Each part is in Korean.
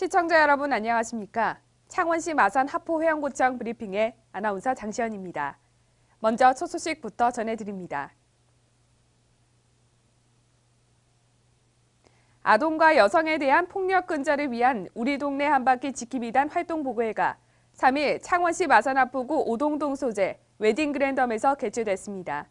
시청자 여러분 안녕하십니까? 창원시 마산 하포해양고창 브리핑의 아나운서 장시연입니다. 먼저 첫 소식부터 전해드립니다. 아동과 여성에 대한 폭력 근절을 위한 우리 동네 한바퀴 지킴이단 활동보고회가 3일 창원시 마산 하포구 오동동 소재 웨딩그랜덤에서 개최됐습니다.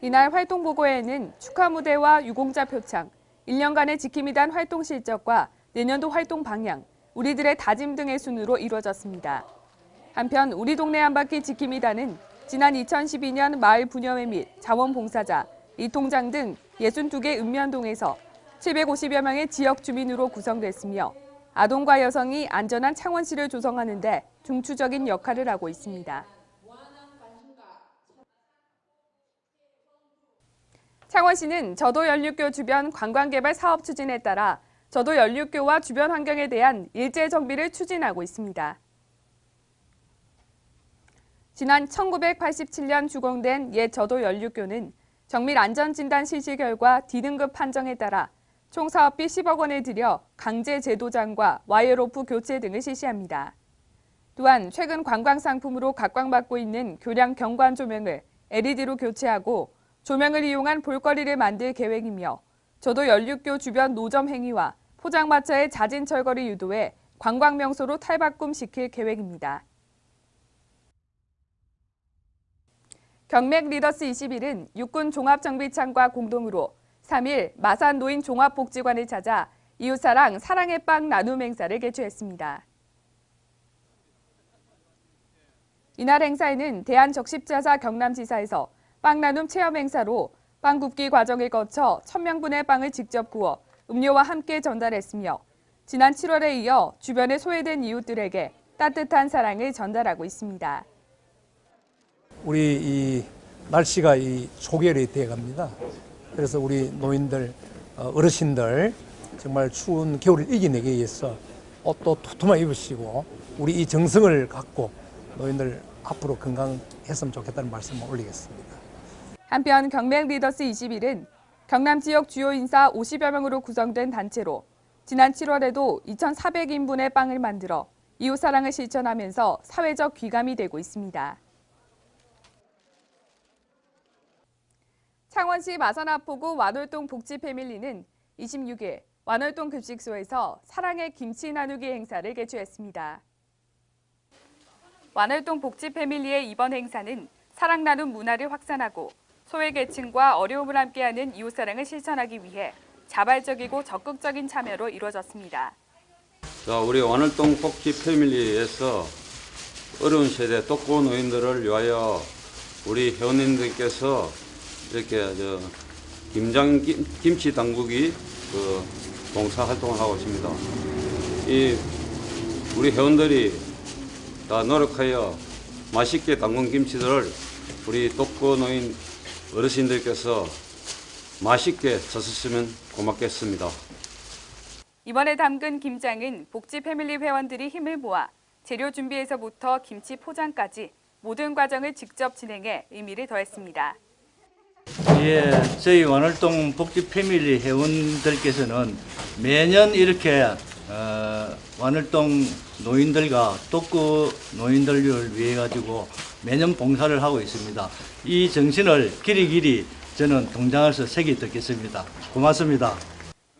이날 활동보고회에는 축하 무대와 유공자 표창, 1년간의 지킴이단 활동 실적과 내년도 활동 방향, 우리들의 다짐 등의 순으로 이루어졌습니다. 한편 우리 동네 한바퀴 지킴이단은 지난 2012년 마을 분여회 및 자원봉사자, 이통장 등 62개 읍면동에서 750여 명의 지역 주민으로 구성됐으며 아동과 여성이 안전한 창원시를 조성하는 데 중추적인 역할을 하고 있습니다. 창원시는 저도 연륙교 주변 관광개발 사업 추진에 따라 저도 연륙교와 주변 환경에 대한 일제 정비를 추진하고 있습니다. 지난 1987년 준공된 옛 저도 연륙교는 정밀 안전진단 실시 결과 D등급 판정에 따라 총 사업비 10억 원을 들여 강제 제도장과 와이어로프 교체 등을 실시합니다. 또한 최근 관광 상품으로 각광받고 있는 교량 경관 조명을 LED로 교체하고 조명을 이용한 볼거리를 만들 계획이며 저도 연륙교 주변 노점 행위와 포장마차의 잦은 철거를 유도해 관광 명소로 탈바꿈시킬 계획입니다. 경맥 리더스 21은 육군 종합정비창과 공동으로 3일 마산 노인 종합복지관을 찾아 이웃사랑 사랑의 빵 나눔 행사를 개최했습니다. 이날 행사에는 대한적십자사 경남지사에서 빵 나눔 체험 행사로 빵 굽기 과정을 거쳐 1000명분의 빵을 직접 구워 음료와 함께 전달했으며 지난 7월에 이어 주변에 소외된 이웃들에게 따뜻한 사랑을 전달하고 있습니다. 우리 이 날씨가 초겨울이 되어갑니다. 그래서 우리 노인들, 어르신들 정말 추운 겨울을 이겨내기 위해서 옷도 두툼하게 입으시고 우리 이 정성을 갖고 노인들 앞으로 건강했으면 좋겠다는 말씀을 올리겠습니다. 한편 경맥 리더스 21은 경남 지역 주요 인사 50여 명으로 구성된 단체로 지난 7월에도 2,400인분의 빵을 만들어 이웃사랑을 실천하면서 사회적 귀감이 되고 있습니다. 창원시 마산하포구 완월동 복지패밀리는 26일 완월동 급식소에서 사랑의 김치 나누기 행사를 개최했습니다. 완월동 복지패밀리의 이번 행사는 사랑 나눔 문화를 확산하고 소외계층과 어려움을 함께하는 이웃사랑을 실천하기 위해 자발적이고 적극적인 참여로 이루어졌습니다. 자, 우리 완월동 복지패밀리에서 어려운 세대 독거 노인들을 위하여 우리 회원님들께서 이렇게 김치 담그기 봉사 활동을 하고 있습니다. 우리 회원들이 다 노력하여 맛있게 담근 김치들을 우리 독거 노인 어르신들께서 맛있게 드셨으면 고맙겠습니다. 이번에 담근 김장은 복지 패밀리 회원들이 힘을 모아 재료 준비에서부터 김치 포장까지 모든 과정을 직접 진행해 의미를 더했습니다. 예, 저희 완월동 복지 패밀리 회원들께서는 매년 이렇게 완월동 노인들과 독거 노인들을 위해 가지고 매년 봉사를 하고 있습니다. 이 정신을 길이길이 저는 동장에서 새겨 듣겠습니다. 고맙습니다.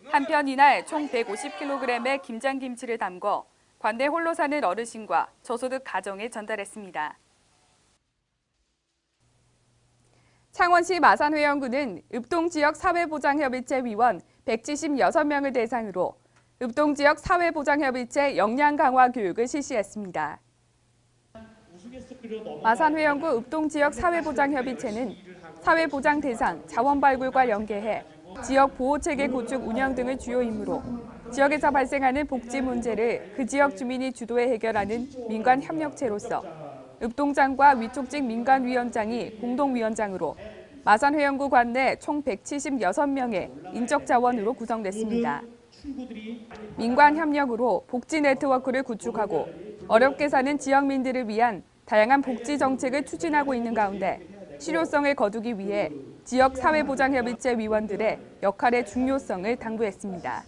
한편 이날 총 150kg의 김장김치를 담궈 관내 홀로 사는 어르신과 저소득 가정에 전달했습니다. 창원시 마산회원구는 읍동지역 사회보장협의체 위원 176명을 대상으로 읍동지역 사회보장협의체 역량 강화 교육을 실시했습니다. 마산회원구 읍동지역 사회보장협의체는 사회보장 대상, 자원발굴과 연계해 지역 보호체계 구축 운영 등을 주요 임무로 지역에서 발생하는 복지 문제를 그 지역 주민이 주도해 해결하는 민관협력체로서 읍동장과 위촉직 민관위원장이 공동위원장으로 마산회원구 관내 총 176명의 인적자원으로 구성됐습니다. 민관협력으로 복지 네트워크를 구축하고 어렵게 사는 지역민들을 위한 다양한 복지 정책을 추진하고 있는 가운데 실효성을 거두기 위해 지역 사회보장협의체 위원들의 역할의 중요성을 당부했습니다.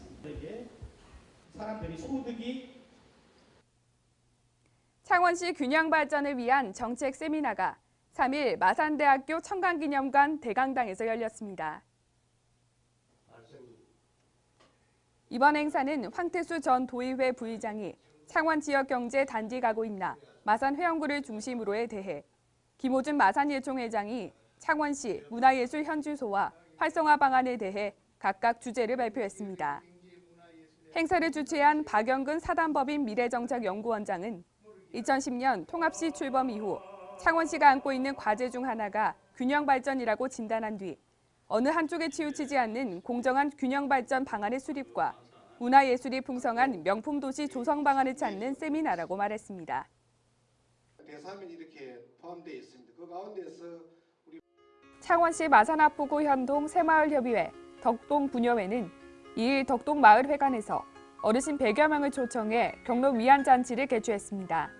사람들이 소득이 창원시 균형 발전을 위한 정책 세미나가 3일 마산대학교 청강기념관 대강당에서 열렸습니다. 이번 행사는 황태수 전 도의회 부의장이 창원 지역 경제 단지 가고 있나 마산 회원구를 중심으로에 대해 김호준 마산예총 회장이 창원시 문화예술 현주소와 활성화 방안에 대해 각각 주제를 발표했습니다. 행사를 주최한 박영근 사단법인 미래정책연구원장은 2010년 통합시 출범 이후 창원시가 안고 있는 과제 중 하나가 균형 발전이라고 진단한 뒤 어느 한쪽에 치우치지 않는 공정한 균형 발전 방안의 수립과 문화예술이 풍성한 명품 도시 조성 방안을 찾는 세미나라고 말했습니다. 대사면이 이렇게 포함되어 있습니다. 그 가운데서 창원시 마산하포구 현동 새마을협의회 덕동부녀회는 2일 덕동마을회관에서 어르신 100여 명을 초청해 경로 위안잔치를 개최했습니다.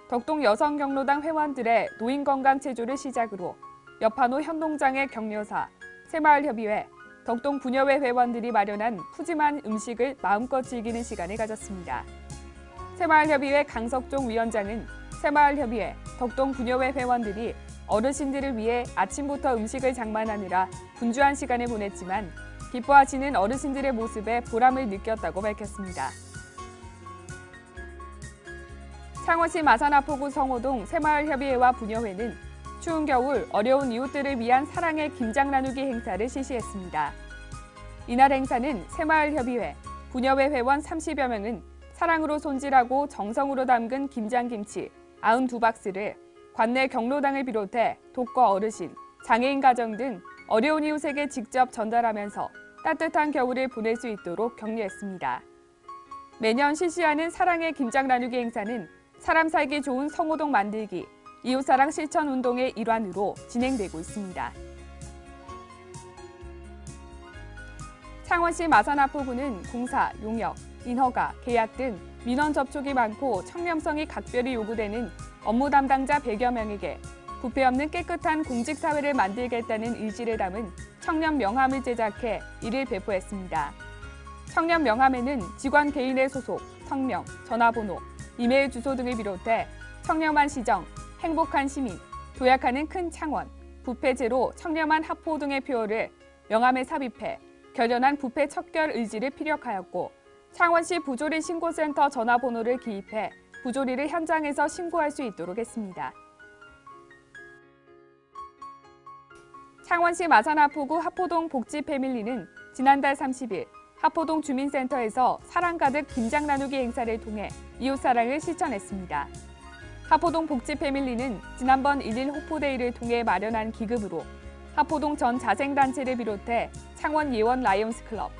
덕동 여성경로당 회원들의 노인건강체조를 시작으로 여파노 현동장의 격려사, 새마을협의회, 덕동부녀회 회원들이 마련한 푸짐한 음식을 마음껏 즐기는 시간을 가졌습니다. 새마을협의회 강석종 위원장은 새마을협의회, 덕동부녀회 회원들이 어르신들을 위해 아침부터 음식을 장만하느라 분주한 시간을 보냈지만 기뻐하시는 어르신들의 모습에 보람을 느꼈다고 밝혔습니다. 창원시 마산하포구 성호동 새마을협의회와 부녀회는 추운 겨울 어려운 이웃들을 위한 사랑의 김장 나누기 행사를 실시했습니다. 이날 행사는 새마을협의회, 부녀회 회원 30여 명은 사랑으로 손질하고 정성으로 담근 김장김치 92박스를 관내 경로당을 비롯해 독거 어르신, 장애인 가정 등 어려운 이웃에게 직접 전달하면서 따뜻한 겨울을 보낼 수 있도록 격려했습니다. 매년 실시하는 사랑의 김장 나누기 행사는 사람 살기 좋은 성호동 만들기, 이웃사랑 실천 운동의 일환으로 진행되고 있습니다. 창원시 마산하포구는 공사, 용역, 인허가, 계약 등 민원 접촉이 많고 청렴성이 각별히 요구되는 업무 담당자 100여 명에게 부패 없는 깨끗한 공직사회를 만들겠다는 의지를 담은 청렴 명함을 제작해 이를 배포했습니다. 청렴 명함에는 직원 개인의 소속, 성명, 전화번호, 이메일 주소 등을 비롯해 청렴한 시정, 행복한 시민, 도약하는 큰 창원, 부패 제로, 청렴한 하포 등의 표어를 명함에 삽입해 결연한 부패 척결 의지를 피력하였고 창원시 부조리 신고센터 전화번호를 기입해 부조리를 현장에서 신고할 수 있도록 했습니다. 창원시 마산하포구 하포동 복지패밀리는 지난달 30일 하포동 주민센터에서 사랑 가득 김장 나누기 행사를 통해 이웃사랑을 실천했습니다. 하포동 복지패밀리는 지난번 1일 호포데이를 통해 마련한 기금으로 하포동 전 자생단체를 비롯해 창원 예원 라이온스 클럽,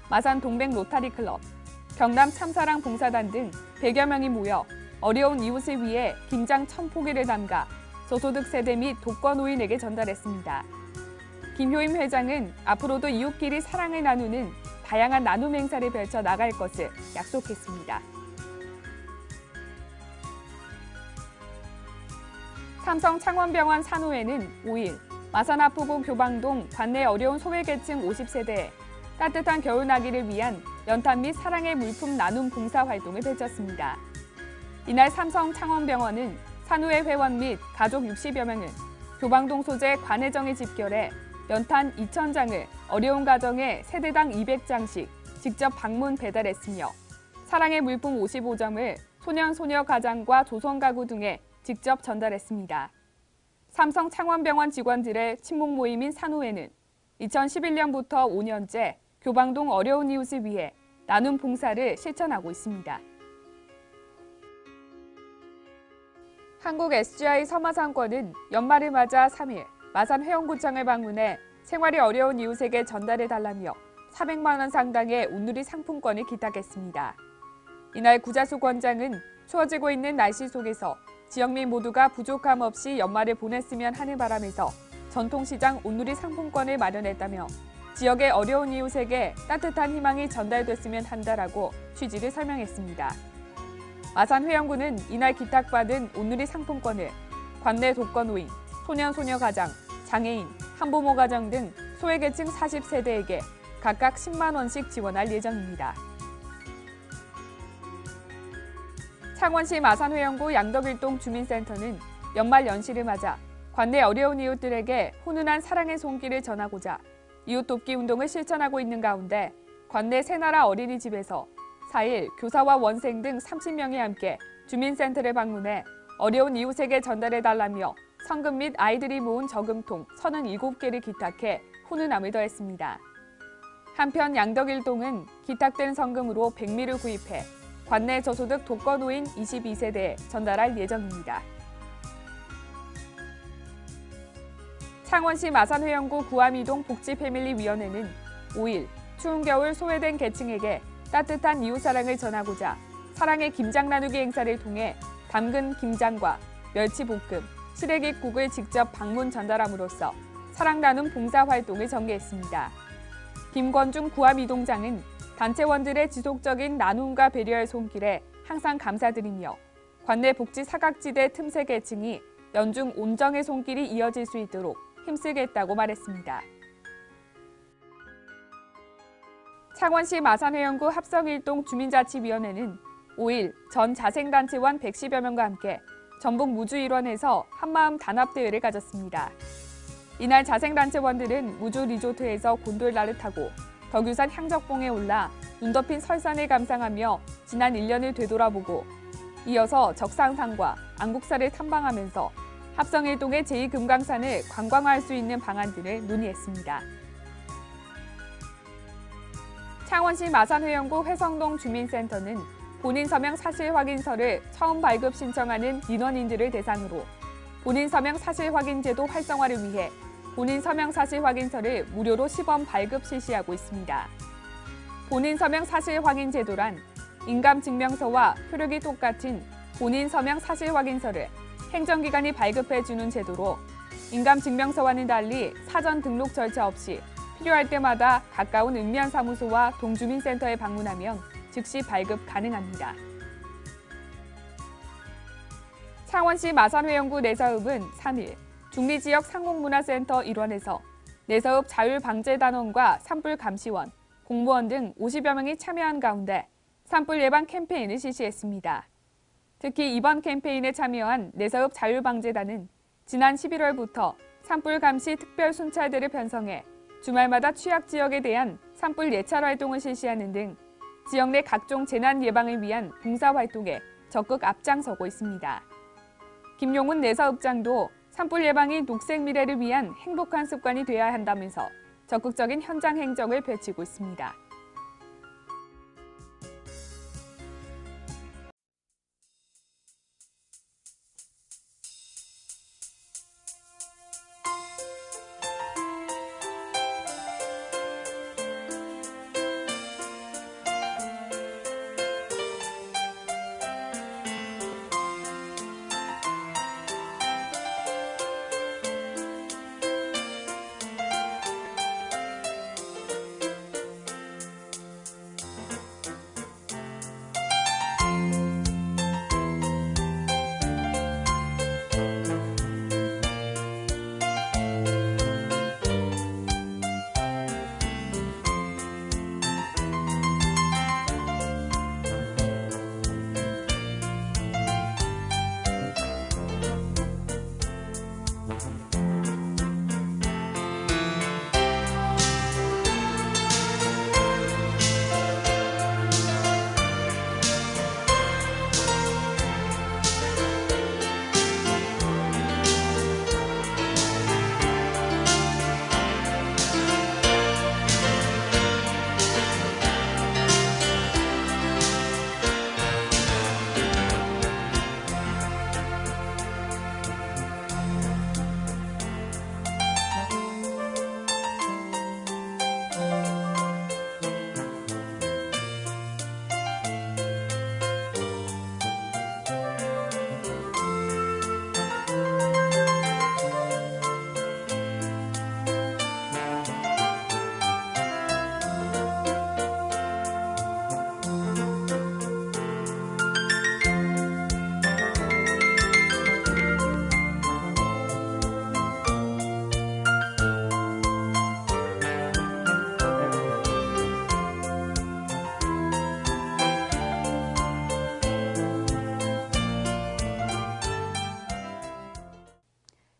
마산 동백 로타리 클럽, 경남 참사랑 봉사단 등 100여 명이 모여 어려운 이웃을 위해 김장 1000포기를 담가 저소득 세대 및 독거 노인에게 전달했습니다. 김효임 회장은 앞으로도 이웃끼리 사랑을 나누는 다양한 나눔 행사를 펼쳐 나갈 것을 약속했습니다. 삼성 창원병원 산후회는 5일 마산하포구 교방동 관내 어려운 소외계층 50세대에 따뜻한 겨울나기를 위한 연탄 및 사랑의 물품 나눔 봉사 활동을 펼쳤습니다. 이날 삼성 창원병원은 산후회 회원 및 가족 60여 명은 교방동 소재 관해정에 집결해 연탄 2,000장을 어려운 가정에 세대당 200장씩 직접 방문 배달했으며 사랑의 물품 55점을 소년, 소녀 가장과 조선가구 등에 직접 전달했습니다. 삼성 창원병원 직원들의 친목 모임인 산후회는 2011년부터 5년째 교방동 어려운 이웃을 위해 나눔 봉사를 실천하고 있습니다. 한국 SGI 서마상권은 연말을 맞아 3일 마산 회원구청을 방문해 생활이 어려운 이웃에게 전달해달라며 400만 원 상당의 온누리 상품권을 기탁했습니다. 이날 구자수 권장은 추워지고 있는 날씨 속에서 지역민 모두가 부족함 없이 연말을 보냈으면 하는 바람에서 전통시장 온누리 상품권을 마련했다며 지역의 어려운 이웃에게 따뜻한 희망이 전달됐으면 한다라고 취지를 설명했습니다. 마산 회원구는 이날 기탁받은 온누리 상품권을 관내 독거노인, 소년, 소녀 가장, 장애인, 한부모 가정 등 소외계층 40세대에게 각각 10만 원씩 지원할 예정입니다. 창원시 마산회영구 양덕일동 주민센터는 연말 연시를 맞아 관내 어려운 이웃들에게 훈훈한 사랑의 손길을 전하고자 이웃 돕기 운동을 실천하고 있는 가운데 관내 새나라 어린이집에서 4일 교사와 원생 등 30명이 함께 주민센터를 방문해 어려운 이웃에게 전달해달라며 성금 및 아이들이 모은 저금통 37개를 기탁해 훈훈함을 더했습니다. 한편 양덕일동은 기탁된 성금으로 백미를 구입해 관내 저소득 독거노인 22세대에 전달할 예정입니다. 창원시 마산회영구 구암이동 복지패밀리위원회는 5일 추운 겨울 소외된 계층에게 따뜻한 이웃사랑을 전하고자 사랑의 김장 나누기 행사를 통해 담근 김장과 멸치볶음, 시래기국을 직접 방문 전달함으로써 사랑 나눔 봉사활동을 전개했습니다. 김권중 구암이동장은 단체원들의 지속적인 나눔과 배려의 손길에 항상 감사드리며 관내 복지 사각지대 틈새 계층이 연중 온정의 손길이 이어질 수 있도록 힘쓰겠다고 말했습니다. 창원시 마산회영구 합성일동 주민자치위원회는 5일 전 자생단체원 110여 명과 함께 전북 무주일원에서 한마음 단합대회를 가졌습니다. 이날 자생단체원들은 무주 리조트에서 곤돌라를 타고 덕유산 향적봉에 올라 눈 덮인 설산을 감상하며 지난 1년을 되돌아보고 이어서 적상산과 안국사를 탐방하면서 합성일동의 제2금강산을 관광할 수 있는 방안들을 논의했습니다. 창원시 마산회영구 회성동 주민센터는 본인 서명 사실 확인서를 처음 발급 신청하는 민원인들을 대상으로 본인 서명 사실 확인 제도 활성화를 위해 본인 서명 사실 확인서를 무료로 시범 발급 실시하고 있습니다. 본인 서명 사실 확인 제도란 인감증명서와 효력이 똑같은 본인 서명 사실 확인서를 행정기관이 발급해주는 제도로 인감증명서와는 달리 사전 등록 절차 없이 필요할 때마다 가까운 읍면사무소와 동주민센터에 방문하면 즉시 발급 가능합니다. 창원시 마산회영구 내서읍은 3일 중리지역 상공문화센터 일원에서 내서읍 자율방재단원과 산불감시원, 공무원 등 50여 명이 참여한 가운데 산불 예방 캠페인을 실시했습니다. 특히 이번 캠페인에 참여한 내서읍 자율방재단은 지난 11월부터 산불 감시 특별 순찰대를 편성해 주말마다 취약 지역에 대한 산불 예찰 활동을 실시하는 등 지역 내 각종 재난 예방을 위한 봉사활동에 적극 앞장서고 있습니다. 김용훈 내서읍장도 산불 예방이 녹색 미래를 위한 행복한 습관이 되어야 한다면서 적극적인 현장 행정을 펼치고 있습니다.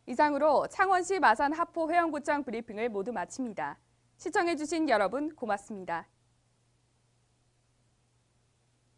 이상으로 창원시 마산 하포 회원구청 브리핑을 모두 마칩니다. 시청해주신 여러분 고맙습니다.